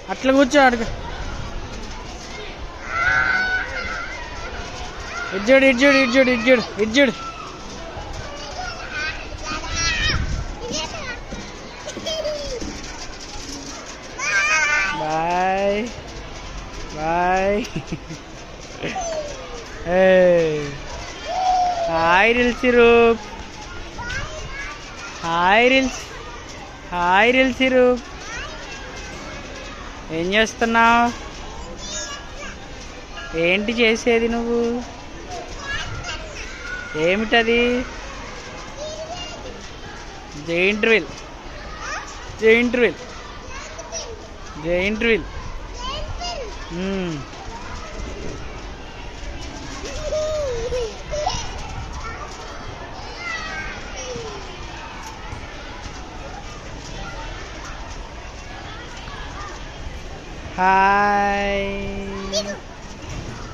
అట్లా కూర్చో అడుగు. ఇడ్జుడు ఇడ్జుడు ఇడ్జుడు ఇడ్జుడు ఇడ్జుడు. Bye bye. హాయ్ రిల్స్ రూప్. హాయ్ రిల్స్. హాయ్ రిల్స్ రూప్. ఏం చేస్తున్నావు? ఏంటి చేసేది నువ్వు? ఏమిటది? Giant wheel. Giant wheel. Giant wheel. Hi.